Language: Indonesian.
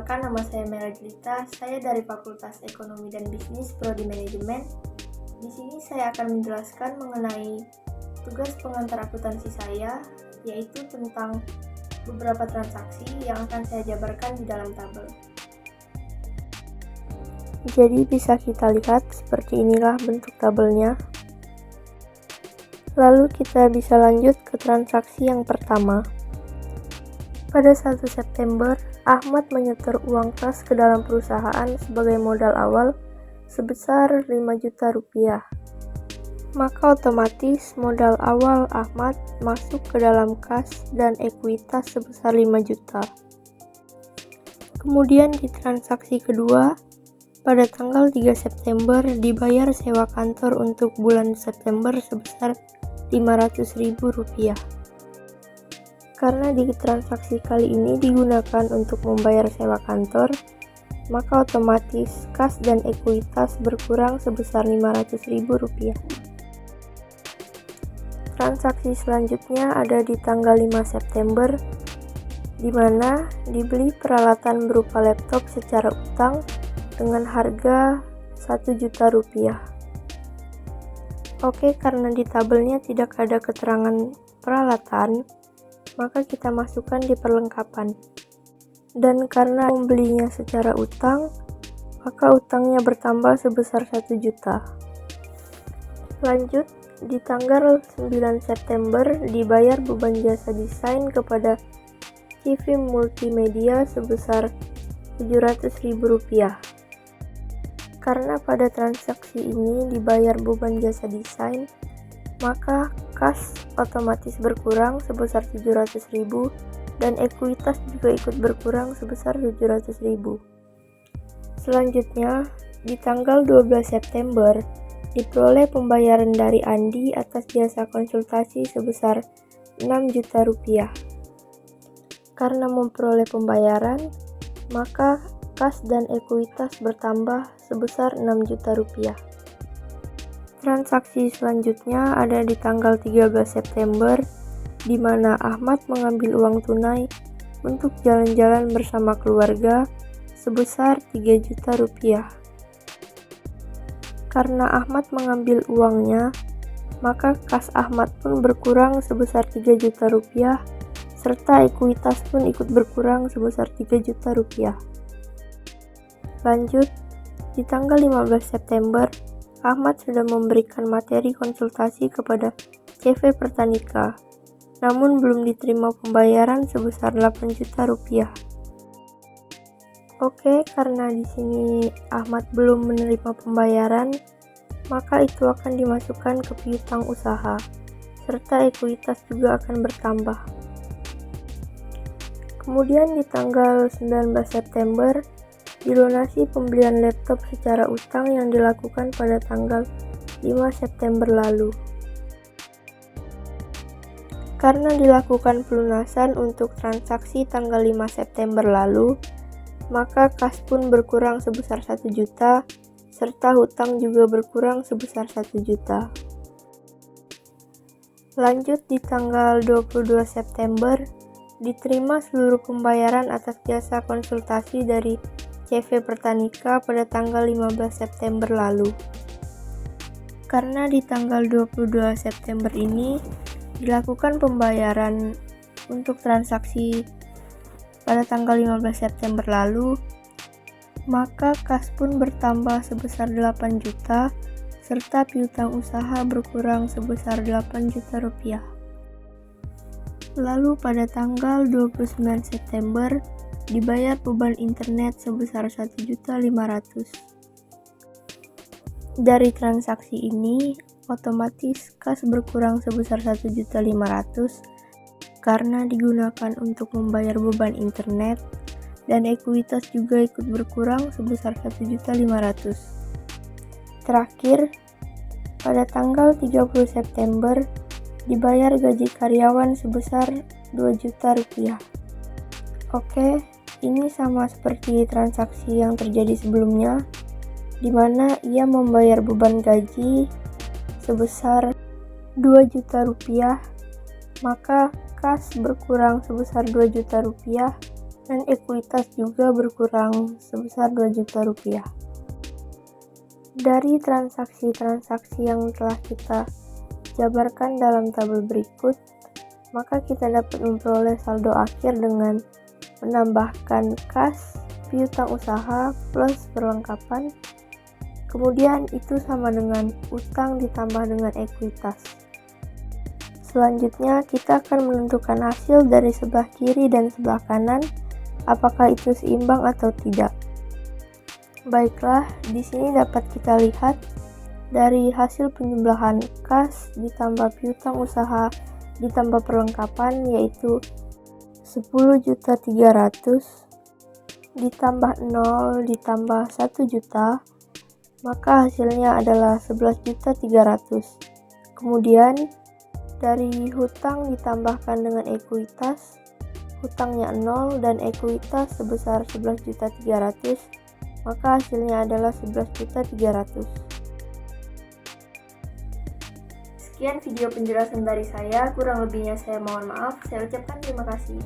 Perkenalkan, nama saya Mela Jelita. Saya dari Fakultas Ekonomi dan Bisnis Prodi Manajemen. Di sini saya akan menjelaskan mengenai tugas pengantar akuntansi saya, yaitu tentang beberapa transaksi yang akan saya jabarkan di dalam tabel. Jadi bisa kita lihat seperti inilah bentuk tabelnya. Lalu kita bisa lanjut ke transaksi yang pertama. Pada 1 September, Ahmad menyetor uang kas ke dalam perusahaan sebagai modal awal sebesar 5 juta rupiah. Maka otomatis modal awal Ahmad masuk ke dalam kas dan ekuitas sebesar 5 juta. Kemudian di transaksi kedua, pada tanggal 3 September dibayar sewa kantor untuk bulan September sebesar 500.000 rupiah. Karena di transaksi kali ini digunakan untuk membayar sewa kantor, maka otomatis kas dan ekuitas berkurang sebesar 500.000 rupiah. Transaksi selanjutnya ada di tanggal 5 September, di mana dibeli peralatan berupa laptop secara utang dengan harga 1 juta rupiah. Oke, karena di tabelnya tidak ada keterangan peralatan, maka kita masukkan di perlengkapan. Dan karena membelinya secara utang, maka utangnya bertambah sebesar 1 juta. Lanjut, di tanggal 9 September dibayar beban jasa desain kepada CV Multimedia sebesar 700.000 rupiah. Karena pada transaksi ini dibayar beban jasa desain, maka kas otomatis berkurang sebesar 700.000 dan ekuitas juga ikut berkurang sebesar 700.000. Selanjutnya, di tanggal 12 September diperoleh pembayaran dari Andi atas jasa konsultasi sebesar 6 juta rupiah. Karena memperoleh pembayaran, maka kas dan ekuitas bertambah sebesar 6 juta rupiah. Transaksi selanjutnya ada di tanggal 13 September, di mana Ahmad mengambil uang tunai untuk jalan-jalan bersama keluarga sebesar 3 juta rupiah. Karena Ahmad mengambil uangnya, maka kas Ahmad pun berkurang sebesar 3 juta rupiah, serta ekuitas pun ikut berkurang sebesar 3 juta rupiah. Lanjut, di tanggal 15 September, Ahmad sudah memberikan materi konsultasi kepada CV Pertanika, namun belum diterima pembayaran sebesar 8 juta rupiah. Oke, karena di sini Ahmad belum menerima pembayaran, maka itu akan dimasukkan ke piutang usaha, serta ekuitas juga akan bertambah. Kemudian di tanggal 19 September, dilunasi pembelian laptop secara utang yang dilakukan pada tanggal 5 September lalu. Karena dilakukan pelunasan untuk transaksi tanggal 5 September lalu, maka kas pun berkurang sebesar 1 juta, serta hutang juga berkurang sebesar 1 juta. Lanjut, di tanggal 22 September, diterima seluruh pembayaran atas jasa konsultasi dari CV Pertanika pada tanggal 15 September lalu. Karena di tanggal 22 September ini dilakukan pembayaran untuk transaksi pada tanggal 15 September lalu, maka kas pun bertambah sebesar 8 juta, serta piutang usaha berkurang sebesar 8 juta rupiah. Lalu pada tanggal 29 September, dibayar beban internet sebesar 1.500.000. Dari transaksi ini, otomatis kas berkurang sebesar 1.500.000 karena digunakan untuk membayar beban internet, dan ekuitas juga ikut berkurang sebesar 1.500.000. Terakhir, pada tanggal 30 September, dibayar gaji karyawan sebesar 2 juta rupiah. Oke, ini sama seperti transaksi yang terjadi sebelumnya, di mana ia membayar beban gaji sebesar 2 juta rupiah, maka kas berkurang sebesar 2 juta rupiah dan ekuitas juga berkurang sebesar 2 juta rupiah. Dari transaksi-transaksi yang telah kita jabarkan dalam tabel berikut, maka kita dapat memperoleh saldo akhir dengan menambahkan kas, piutang usaha plus perlengkapan, kemudian itu sama dengan utang ditambah dengan ekuitas. Selanjutnya kita akan menentukan hasil dari sebelah kiri dan sebelah kanan, apakah itu seimbang atau tidak. Baiklah, di sini dapat kita lihat dari hasil penjumlahan kas ditambah piutang usaha ditambah perlengkapan, yaitu 10.300.000 ditambah 0 ditambah 1 juta, maka hasilnya adalah 11.300.000. Kemudian dari hutang ditambahkan dengan ekuitas, hutangnya 0 dan ekuitas sebesar 11.300.000, maka hasilnya adalah 11.300.000. Sekian video penjelasan dari saya, kurang lebihnya saya mohon maaf. Saya ucapkan terima kasih.